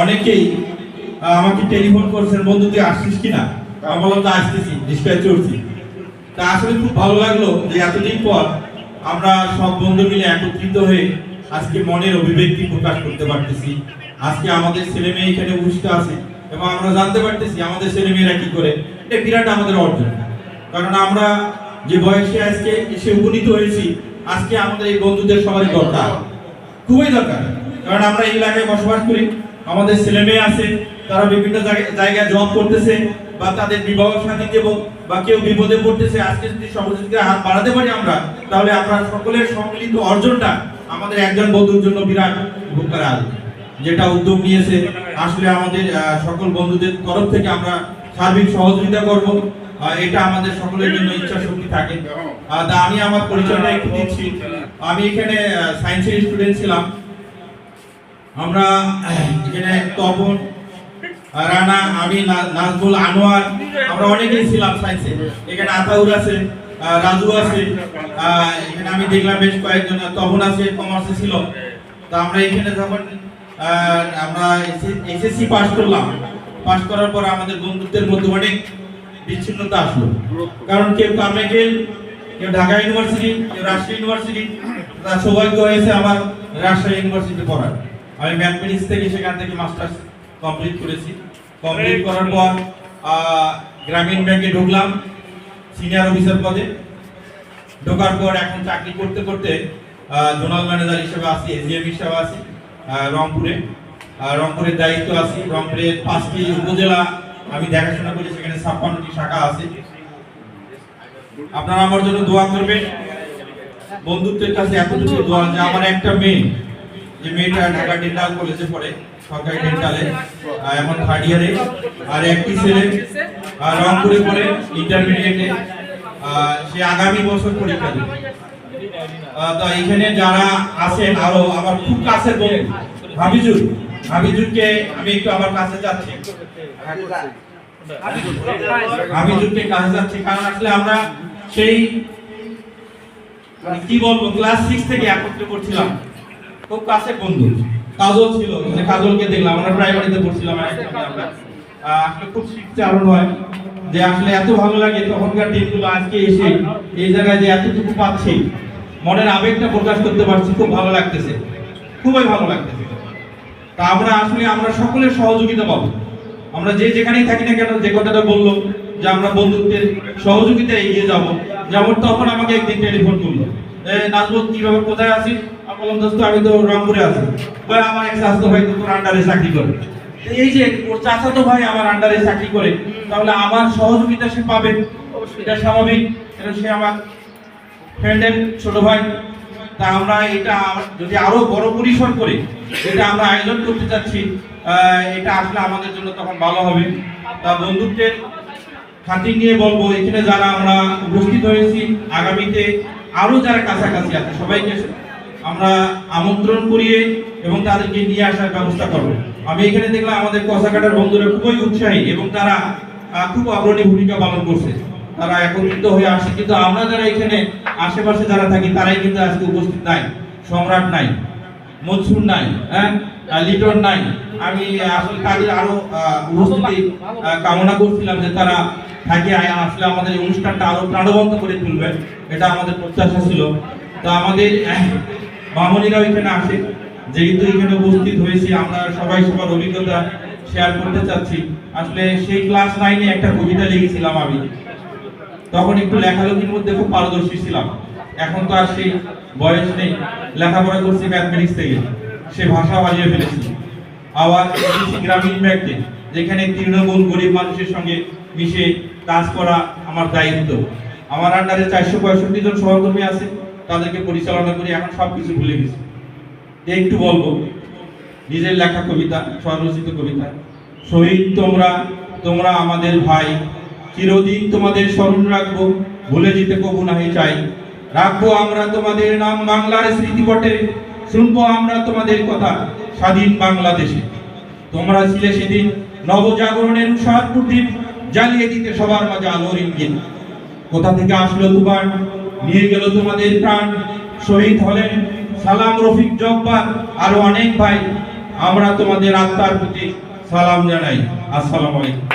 অনেকেই আমাকে টেলিফোন করছেন, বন্ধু তুই আসছিস কিনা? আমি বললাম তো আসতেছি, রিস্কায় চড়ছি। তা আসলে খুব ভালো লাগলো যে এতদিন পর আমরা সব বন্ধু মিলে একত্রিত হয়ে আজকে মনের অভিব্যক্তি প্রকাশ করতে পারতেছি। আজকে আমাদের ছেলে মেয়ে এখানে উপস্থিত আছে এবং আমরা জানতে পারতেছি আমাদের ছেলে মেয়েরা কি করে। এটা বিরাট আমাদের অর্জন, কারণ আমরা যে বয়সে আজকে এসে উপনীত হয়েছি, আজকে আমাদের এই বন্ধুদের সবারই দরকার, খুবই দরকার। কারণ আমরা এই এলাকায় বসবাস করি, আমাদের ছেলে মেয়ে আছে, তারা বিভিন্ন জায়গায় জব করতেছে বা তাদের বিবাহ শাদী দেব বা কেউ বিপদে পড়তেছে। আজকে যদি সহযোগিতার হাত বাড়াতে পারি আমরা, তাহলে আমরা সকলের সম্মিলিত অর্জনটা আমাদের একজন বন্ধুর জন্য বিরাট উপকার আসবে। যেটা উদ্যোগ নিয়েছে, আসলে আমাদের সকল বন্ধুদের তরফ থেকে আমরা সার্বিক সহযোগিতা করব, এটা আমাদের সকলের জন্য ইচ্ছা শক্তি থাকে। তা আমি আমার পরিচয়টা একটু দিচ্ছি। আমি এখানে সায়েন্সের স্টুডেন্ট ছিলাম। আমরা এখানে তপন, রানা, আমি, নাজমুল, আনোয়ার, আমরা অনেকেই ছিলাম সায়েন্সে। এখানে আতাউর আছে, রাজু আছে, এখানে আমি দেখলাম বেশ কয়েকজন, তপন আছে, কমার্সে ছিল। তো আমরা এখানে যখন আমরা এসএসসি পাস করলাম, পাস করার পর আমাদের বন্ধুত্বের মধ্যে অনেক বিচ্ছিন্নতা আসলো। কারণ কেউ কামেকেল, কেউ ঢাকা ইউনিভার্সিটি, কেউ রাজশাহী ইউনিভার্সিটি। তার সৌভাগ্য হয়েছে আমার রাজশাহী ইউনিভার্সিটিতে পড়ার। আমি ম্যাথমেটিক্স থেকে সেখান থেকে মাস্টার্স কমপ্লিট করেছি। কমপ্লিট করার পর গ্রামীণ ব্যাংকে ঢুকলাম সিনিয়র অফিসার পদে। ঢোকার পর এখন চাকরি করতে করতে জোনাল ম্যানেজার হিসেবে আছি, এজিএম হিসেবে আছি রংপুরে। রংপুরের দায়িত্ব আছি। রংপুরের 5টি উপজেলা আমি দেখাশোনা করি, সেখানে 56টি শাখা আছে। আপনারা আমার জন্য দোয়া করবেন। বন্ধুত্বের কাছে এতটুকু দোয়া যে আমার একটা মেয়ে, যে মেয়েটা ঢাকা ডেন্টাল কলেজে পড়ে, সরকারি ডেন্টালে, এখন 3rd ইয়ারে, আর একটি ছেলে রংপুরে পড়ে ইন্টারমিডিয়েটে, সে আগামী বছর পরীক্ষা দেবে। তো এখানে যারা আছেন আরো আমার খুব কাছের বন্ধু হাবিজুরকে আমি একটু আমার কাছে যাচ্ছি। হাবিজুরকে কাছে যাচ্ছি কারণ আসলে আমরা সেই কি বলবো ক্লাস 6 থেকে একত্রে পড়ছিলাম, খুব কাছের বন্ধু। কাজল ছিল, কাজলকে দেখলাম, আমরা প্রাইমারিতে পড়ছিলাম আমরা। আসলে খুব শিক্ষারণ হয় যে আসলে এত ভালো লাগে তখনকার দিনগুলো আজকে এসে এই জায়গায় যে এতটুকু পাচ্ছি, মনের আবেগটা প্রকাশ করতে পারছি, খুব ভালো লাগতেছে, খুবই ভালো লাগতেছে। তা আমরা আসলে আমরা সকলের সহযোগিতা পাবো। আমরা যে যেখানেই থাকি না কেন, যে কথাটা বললো যে আমরা বন্ধুত্বের সহযোগিতায় এগিয়ে যাব। যেমন তখন আমাকে একদিন টেলিফোন করলো, নাজমুল কি ব্যাপার, কোথায় আছিস? আমি বললাম দোস্ত আমি তো রংপুরে আছি। ভাই আমার এক চাচাতো ভাই তোর আন্ডারে চাকরি করে। এই যে ওর চাচাতো ভাই আমার আন্ডারে চাকরি করে, তাহলে আমার সহযোগিতা সে পাবে, এটা স্বাভাবিক। সে আমার ফ্রেন্ডের ছোট ভাই। তা আমরা এটা যদি আরো বড় পরিসর করে এটা আমরা আয়োজন করতে চাচ্ছি, এটা আসলে আমাদের জন্য তখন ভালো হবে। তা বন্ধুত্বের খাতির নিয়ে বলবো, এখানে যারা আমরা উপস্থিত হয়েছি, আগামীতে আরো যারা কাছাকাছি আছে সবাইকে আমরা আমন্ত্রণ করিয়ে এবং তাদেরকে নিয়ে আসার ব্যবস্থা করব। আমি এখানে দেখলাম আমাদের কষাকাটার বন্ধুরা খুবই উৎসাহী এবং তারা খুব অগ্রণী ভূমিকা পালন করছে। তারা একত্রিত হয়ে আসছে, কিন্তু আমরা যারা এখানে আশেপাশে যারা থাকি তারাই কিন্তু আজকে উপস্থিত নাই। সম্রাট নাই, মনসুর নাই, লিটন নাই। আমি আসলে তাদের আরো উপস্থিতি কামনা করছিলাম যে তারা থাকে আসলে আমাদের এই অনুষ্ঠানটা আরো প্রাণবন্ত করে তুলবে, এটা আমাদের প্রত্যাশা ছিল। তো আমাদের মামনিরাও এখানে আসে, যেহেতু এখানে উপস্থিত হয়েছি, আমরা সবাই সবার অভিজ্ঞতা শেয়ার করতে চাচ্ছি। আসলে সেই ক্লাস 9-এ একটা কবিতা লিখেছিলাম আমি, তখন একটু লেখালেখির মধ্যে খুব পারদর্শী ছিলাম। এখন তো আর সেই বয়স নেই, লেখাপড়া করছি ম্যাথমেটিক্স থেকে, সে ভাষা হারিয়ে ফেলেছি। আবার গ্রামীণ ব্যাংকে, যেখানে তৃণমূল গরিব মানুষের সঙ্গে মিশে কাজ করা আমার দায়িত্ব। আমার আন্ডারে 465 জন সহকর্মী আছে, তাদেরকে পরিচালনা করি। এখন সবকিছু ভুলে গেছি। একটু বলবো নিজের লেখা কবিতা, স্বরচিত কবিতা। শহীদ তোমরা, তোমরা আমাদের ভাই, চিরদিন তোমাদের স্মরণ রাখবো, ভুলে যেতে কবু নাহি চাই। রাখবো আমরা তোমাদের নাম বাংলার স্মৃতিপটে, শুনবো আমরা তোমাদের কথা স্বাধীন বাংলাদেশে। তোমরা ছিলে সেদিন নবজাগরণের উষার প্রদীপ, জ্বালিয়ে দিতে সবার মাঝে আলোর ইঙ্গিত। কোথা থেকে আসলো তুফান, নিয়ে গেল তোমাদের প্রাণ। শহীদ হলেন সালাম, রফিক, জব্বার, আরো অনেক ভাই। আমরা তোমাদের আত্মার প্রতি সালাম জানাই। আসসালামু আলাইকুম।